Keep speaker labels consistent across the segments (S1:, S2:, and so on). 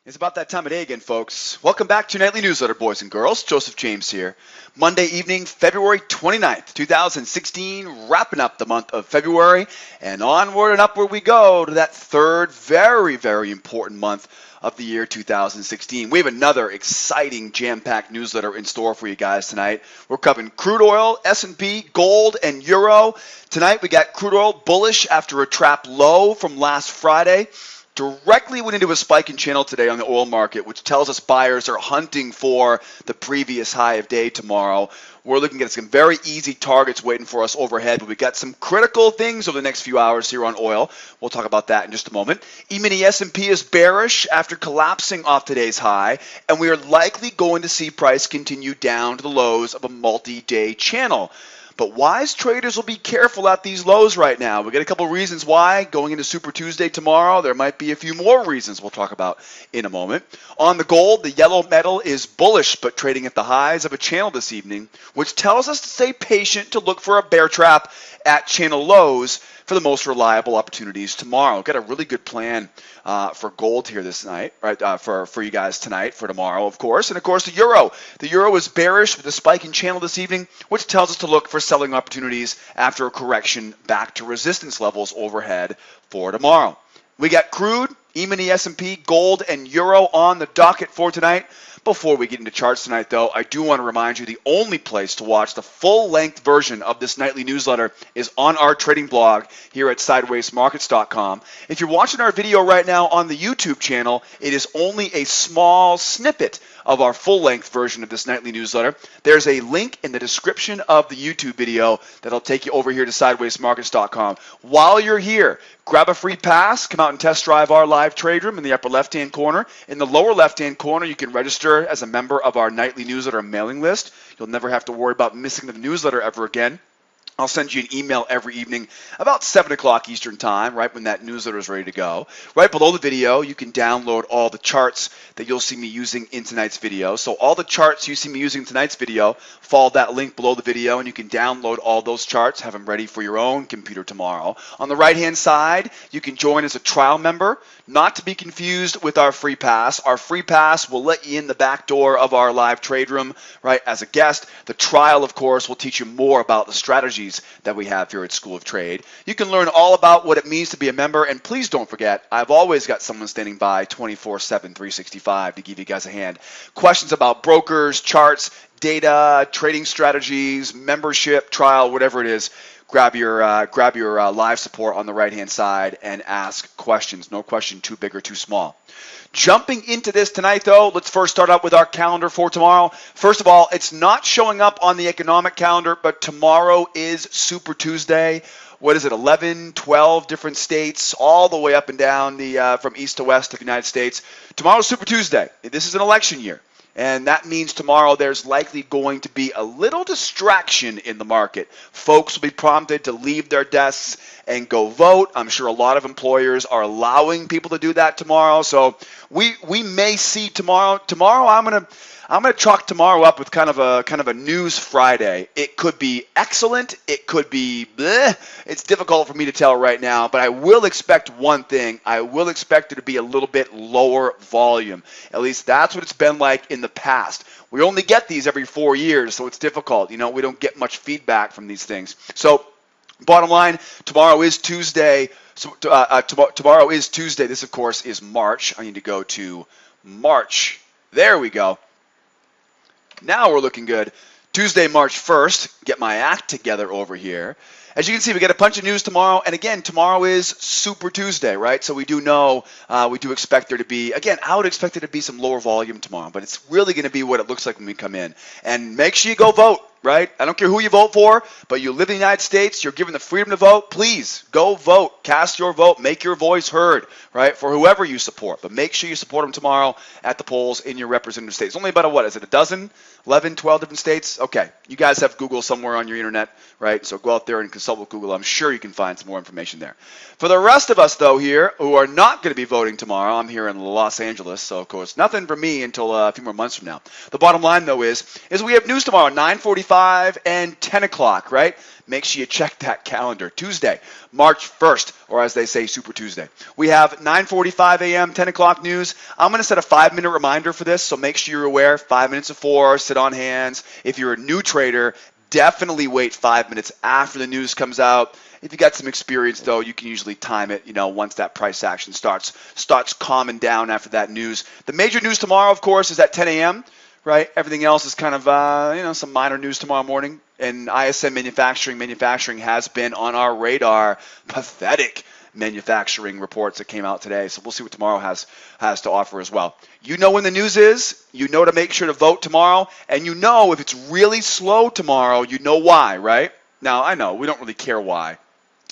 S1: It's about that time of day again, folks. Welcome back to your nightly newsletter, boys and girls. Joseph James here. Monday evening, February 29th, 2016, wrapping up the month of February, and onward and upward we go to that third very, very important month of the year 2016. We have another exciting jam-packed newsletter in store for you guys tonight. We're covering crude oil, S&P, gold, and euro. Tonight we got crude oil bullish after a trap low from last Friday. Directly went into a spike in channel today on the oil market, which tells us buyers are hunting for the previous high of day tomorrow. We're looking at some very easy targets waiting for us overhead, but we got some critical things over the next few hours here on oil. We'll talk about that in just a moment. E-mini S&P is bearish after collapsing off today's high, and we are likely going to see price continue down to the lows of a multi-day channel. But wise traders will be careful at these lows right now. We got a couple reasons why. Going into Super Tuesday tomorrow, there might be a few more reasons we'll talk about in a moment. On the gold, the yellow metal is bullish but trading at the highs of a channel this evening, which tells us to stay patient to look for a bear trap at channel lows for the most reliable opportunities tomorrow. Got a really good plan for gold here this night, right? For you guys tonight, for tomorrow, of course. And of course, the euro. The euro is bearish with a spike in channel this evening, which tells us to look for selling opportunities after a correction back to resistance levels overhead for tomorrow. We got crude, E-mini S&P, gold, and euro on the docket for tonight. Before we get into charts tonight, though, I do want to remind you the only place to watch the full-length version of this nightly newsletter is on our trading blog here at sidewaysmarkets.com. If you're watching our video right now on the YouTube channel, it is only a small snippet of our full-length version of this nightly newsletter. There's a link in the description of the YouTube video that'll take you over here to sidewaysmarkets.com. While you're here, grab a free pass, come out and test drive our live trade room in the upper left-hand corner. In the lower left-hand corner, you can register as a member of our nightly newsletter mailing list. You'll never have to worry about missing the newsletter ever again. I'll send you an email every evening about 7 o'clock Eastern Time, right when that newsletter is ready to go. Right below the video, you can download all the charts that you'll see me using in tonight's video. So all the charts you see me using in tonight's video, follow that link below the video, and you can download all those charts, have them ready for your own computer tomorrow. On the right-hand side, you can join as a trial member, not to be confused with our free pass. Our free pass will let you in the back door of our live trade room, right, as a guest. The trial, of course, will teach you more about the strategies that we have here at School of Trade. You can learn all about what it means to be a member, and please don't forget, I've always got someone standing by 24/7, 365 to give you guys a hand. Questions about brokers, charts, data, trading strategies, membership, trial, whatever it is, grab your live support on the right-hand side and ask questions. No question too big or too small. Jumping into this tonight, though, let's first start out with our calendar for tomorrow. First of all, it's not showing up on the economic calendar, but tomorrow is Super Tuesday. What is it, 11, 12 different states, all the way up and down from east to west of the United States. Tomorrow's Super Tuesday. This is an election year. And that means tomorrow there's likely going to be a little distraction in the market. Folks will be prompted to leave their desks and go vote. I'm sure a lot of employers are allowing people to do that tomorrow. So we may see tomorrow. Tomorrow I'm gonna chalk tomorrow up with kind of a news Friday. It could be excellent. It could be bleh. It's difficult for me to tell right now, but I will expect one thing. I will expect it to be a little bit lower volume. At least that's what it's been like in the past. We only get these every 4 years, so it's difficult. We don't get much feedback from these things. So bottom line, tomorrow is Tuesday. So tomorrow is Tuesday. This, of course, is March. I need to go to March. There we go. Now we're looking good. Tuesday, March 1st. Get my act together over here. As you can see, we got a bunch of news tomorrow. And again, tomorrow is Super Tuesday, right? So we do know, we do expect there to be, again, I would expect there to be some lower volume tomorrow. But it's really going to be what it looks like when we come in. And make sure you go vote, right? I don't care who you vote for, but you live in the United States, you're given the freedom to vote. Please go vote. Cast your vote. Make your voice heard, right, for whoever you support. But make sure you support them tomorrow at the polls in your representative states. Only about what is it, a dozen? 11, 12 different states? Okay. You guys have Google somewhere on your internet, right? So go out there and consult with Google. I'm sure you can find some more information there. For the rest of us, though, here, who are not going to be voting tomorrow, I'm here in Los Angeles, so, of course, nothing for me until a few more months from now. The bottom line, though, is we have news tomorrow, 9:45 9:45, and 10 o'clock, right? Make sure you check that calendar. Tuesday, March 1st, or as they say, Super Tuesday. We have 9:45 a.m., 10 o'clock news. I'm going to set a 5-minute reminder for this, so make sure you're aware. 5 minutes before, sit on hands. If you're a new trader, definitely wait 5 minutes after the news comes out. If you got some experience, though, you can usually time it, once that price action starts calming down after that news. The major news tomorrow, of course, is at 10 a.m., right? Everything else is kind of, some minor news tomorrow morning. And ISM manufacturing has been on our radar. Pathetic manufacturing reports that came out today. So we'll see what tomorrow has to offer as well. You know when the news is. You know to make sure to vote tomorrow. And you know if it's really slow tomorrow, you know why, right? Now, I know we don't really care why.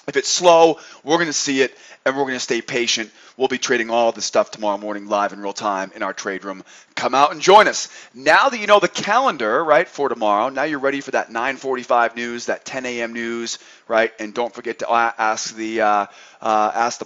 S1: If it's slow, we're going to see it, and we're going to stay patient. We'll be trading all this stuff tomorrow morning live in real time in our trade room. Come out and join us. Now that you know the calendar, right, for tomorrow, now you're ready for that 9:45 news, that 10 a.m. news, right? And don't forget to ask the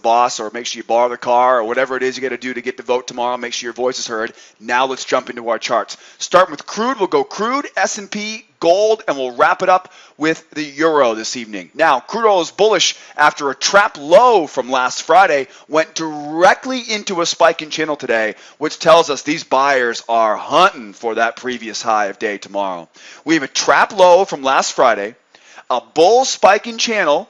S1: boss, or make sure you borrow the car, or whatever it is you got to do to get to vote tomorrow. Make sure your voice is heard. Now let's jump into our charts. Starting with crude, we'll go crude, S&P, gold, and we'll wrap it up with the euro this evening. Now, crude oil is bullish after a trap low from last Friday went directly into a spike in channel today, which tells us these buyers are hunting for that previous high of day tomorrow. We have a trap low from last Friday, a bull spike in channel,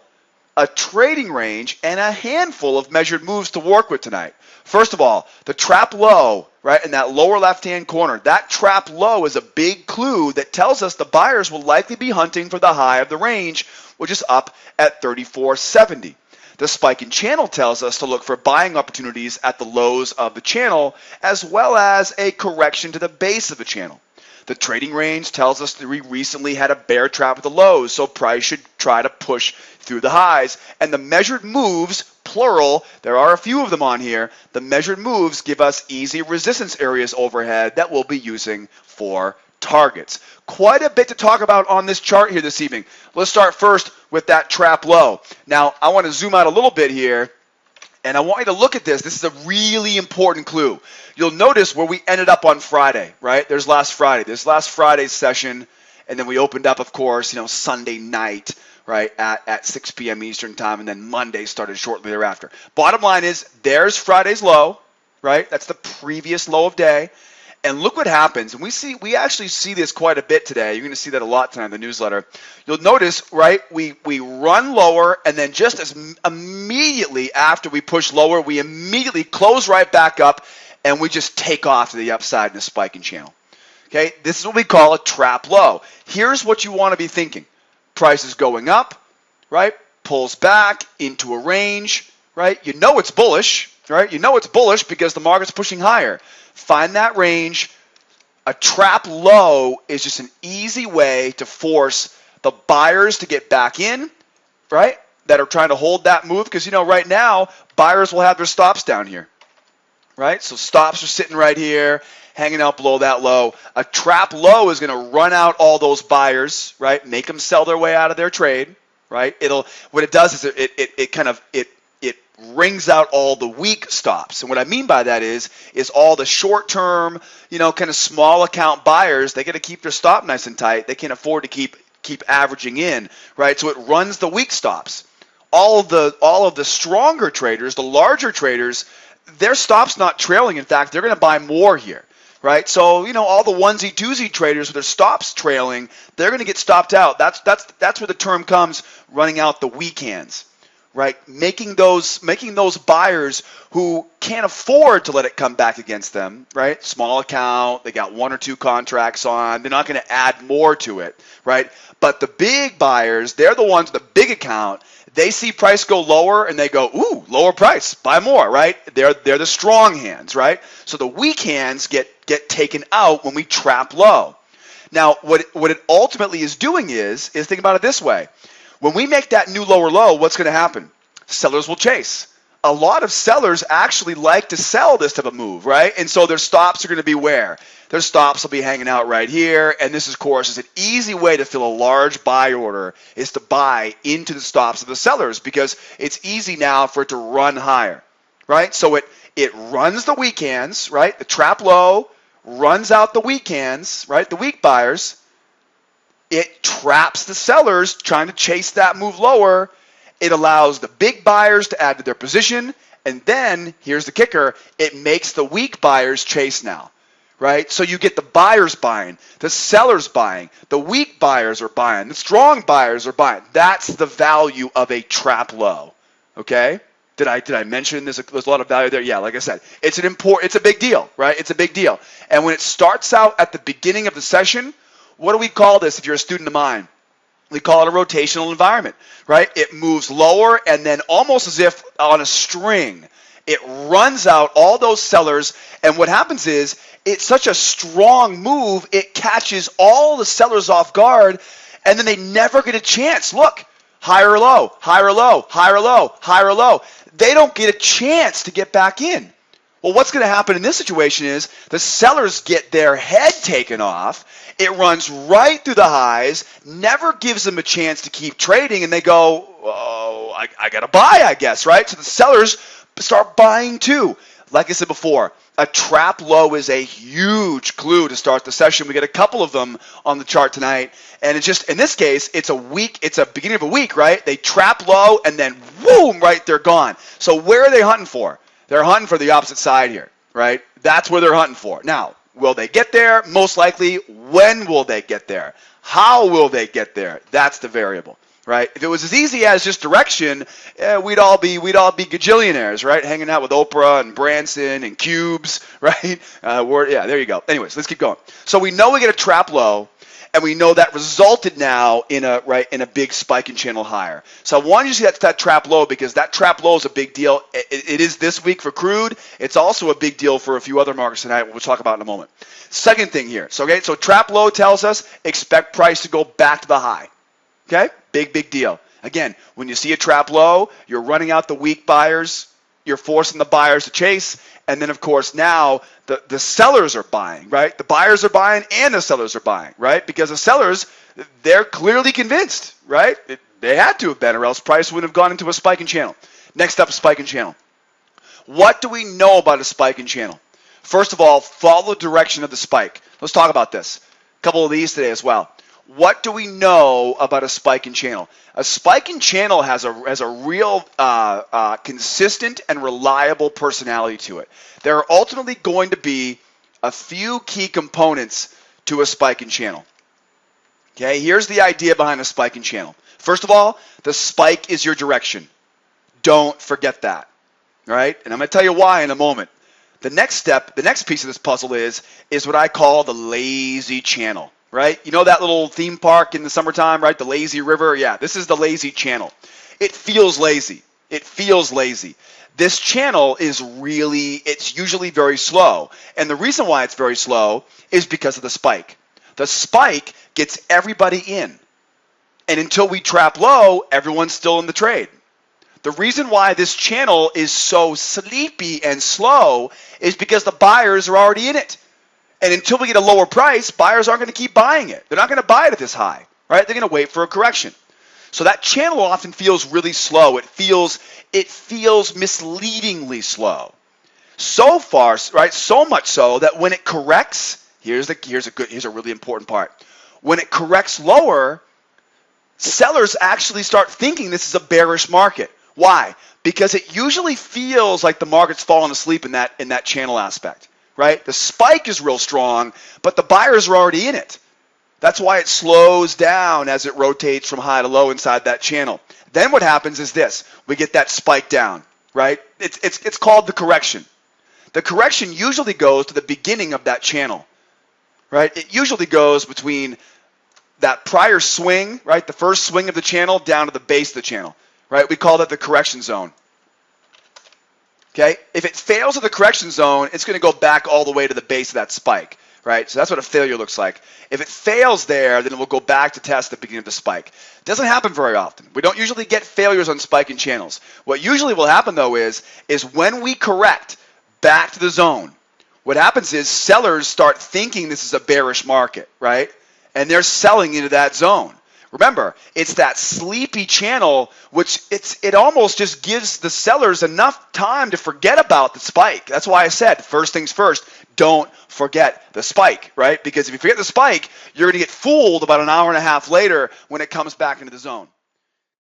S1: a trading range, and a handful of measured moves to work with tonight. First of all, the trap low, right, in that lower left-hand corner, that trap low is a big clue that tells us the buyers will likely be hunting for the high of the range, which is up at 34.70. The spike in channel tells us to look for buying opportunities at the lows of the channel, as well as a correction to the base of the channel. The trading range tells us that we recently had a bear trap at the lows, so price should try to push through the highs. And the measured moves, plural, there are a few of them on here, the measured moves give us easy resistance areas overhead that we'll be using for targets. Quite a bit to talk about on this chart here this evening. Let's start first with that trap low. Now, I want to zoom out a little bit here, and I want you to look at this. This is a really important clue. You'll notice where we ended up on Friday, right? There's last Friday. There's last Friday's session, and then we opened up, of course, Sunday night, right, at 6 p.m. Eastern time, and then Monday started shortly thereafter. Bottom line is, there's Friday's low, right? That's the previous low of day. And look what happens. And we actually see this quite a bit today. You're going to see that a lot tonight in the newsletter. You'll notice, right, we run lower, and then just as immediately after we push lower, we immediately close right back up, and we just take off to the upside in a spiking channel. Okay, this is what we call a trap low. Here's what you want to be thinking. Price is going up, right, pulls back into a range, right? You know it's bullish, right? You know it's bullish because the market's pushing higher. Find that range. A trap low is just an easy way to force the buyers to get back in, right, that are trying to hold that move, because, right now, buyers will have their stops down here, right? So stops are sitting right here, hanging out below that low. A trap low is going to run out all those buyers, right, make them sell their way out of their trade, right? What it does is it rings out all the weak stops. And what I mean by that is all the short-term, kind of small account buyers, they got to keep their stop nice and tight. They can't afford to keep averaging in, right? So it runs the weak stops. All of the stronger traders, the larger traders, their stop's not trailing. In fact, they're going to buy more here, right? So, all the onesie-twosie traders with their stops trailing, they're going to get stopped out. That's where the term comes, running out the weak hands. Right, making those buyers who can't afford to let it come back against them, right? Small account, they got 1 or 2 contracts on, they're not going to add more to it, right? But the big buyers, they're the ones, the big account, they see price go lower and they go, ooh, lower price, buy more, right? They're the strong hands, right? So the weak hands get taken out when we trap low. Now, what it ultimately is doing is think about it this way. When we make that new lower low, what's going to happen? Sellers will chase. A lot of sellers actually like to sell this type of move, right? And so their stops are going to be where? Their stops will be hanging out right here. And this, of course, is an easy way to fill a large buy order, is to buy into the stops of the sellers, because it's easy now for it to run higher, right? So it runs the weak hands, right? The trap low runs out the weak hands, right? The weak buyers. It traps the sellers trying to chase that move lower. It allows the big buyers to add to their position. And then, here's the kicker, it makes the weak buyers chase now, right? So you get the buyers buying, the sellers buying, the weak buyers are buying, the strong buyers are buying. That's the value of a trap low, okay? Did I mention there's a lot of value there? Yeah, like I said, it's a big deal, right? It's a big deal. And when it starts out at the beginning of the session, what do we call this if you're a student of mine? We call it a rotational environment, right? It moves lower and then almost as if on a string, it runs out all those sellers. And what happens is it's such a strong move, it catches all the sellers off guard and then they never get a chance. Look, higher or low, higher or low, higher or low, higher or low. They don't get a chance to get back in. Well, what's going to happen in this situation is the sellers get their head taken off. It runs right through the highs, never gives them a chance to keep trading, and they go, oh, I got to buy, I guess, right? So the sellers start buying too. Like I said before, a trap low is a huge clue to start the session. We get a couple of them on the chart tonight, and it's just, in this case, it's a beginning of a week, right? They trap low, and then boom, right, they're gone. So where are they hunting for? They're hunting for the opposite side here, right? That's where they're hunting for. Now, will they get there? Most likely. When will they get there? How will they get there? That's the variable, right? If it was as easy as just direction, we'd all be gajillionaires, right? Hanging out with Oprah and Branson and Cubes, right? Yeah, there you go. Anyways, let's keep going. So we know we get a trap low, and we know that resulted now in a big spike in channel higher. So I wanted you to see that trap low because that trap low is a big deal. It is this week for crude. It's also a big deal for a few other markets tonight. We'll talk about in a moment. Second thing here. So trap low tells us expect price to go back to the high. Okay? Big deal. Again, when you see a trap low, you're running out the weak buyers. You're forcing the buyers to chase. And then, of course, now the sellers are buying, right? The buyers are buying and the sellers are buying, right? Because the sellers, they're clearly convinced, right? They had to have been, or else price wouldn't have gone into a spiking channel. Next up, spiking channel. What do we know about a spiking channel? First of all, follow the direction of the spike. Let's talk about this. A couple of these today as well. What do we know about a spiking channel? A spiking channel has a real consistent and reliable personality to it. There are ultimately going to be a few key components to a spiking channel. Okay, here's the idea behind a spiking channel. First of all, the spike is your direction. Don't forget that. All right, and I'm going to tell you why in a moment. The next step, the next piece of this puzzle is what I call the lazy channel. Right? You know that little theme park in the summertime, right? The lazy river? Yeah, this is the lazy channel. It feels lazy. It feels lazy. This channel is it's usually very slow. And the reason why it's very slow is because of the spike. The spike gets everybody in. And until we trap low, everyone's still in the trade. The reason why this channel is so sleepy and slow is because the buyers are already in it. And until we get a lower price, buyers aren't going to keep buying it. They're not going to buy it at this high, right? They're going to wait for a correction. So that channel often feels really slow. It feels misleadingly slow. So far, right? So much so that when it corrects, here's a really important part. When it corrects lower, sellers actually start thinking this is a bearish market. Why? Because it usually feels like the market's fallen asleep in that channel aspect. Right? The spike is real strong, but the buyers are already in it. That's why it slows down as it rotates from high to low inside that channel. Then what happens is this. We get that spike down, right? It's called the correction. The correction usually goes to the beginning of that channel, right? It usually goes between that prior swing, right? The first swing of the channel down to the base of the channel, right? We call that the correction zone. Okay, if it fails at the correction zone, it's going to go back all the way to the base of that spike, right? So that's what a failure looks like. If it fails there, then it will go back to test the beginning of the spike. It doesn't happen very often. We don't usually get failures on spiking channels. What usually will happen, though, is when we correct back to the zone, what happens is sellers start thinking this is a bearish market, right? And they're selling into that zone, Remember, it's that sleepy channel, which it almost just gives the sellers enough time to forget about the spike. That's why I said, first things first, don't forget the spike, right? Because if you forget the spike, you're going to get fooled about an hour and a half later when it comes back into the zone.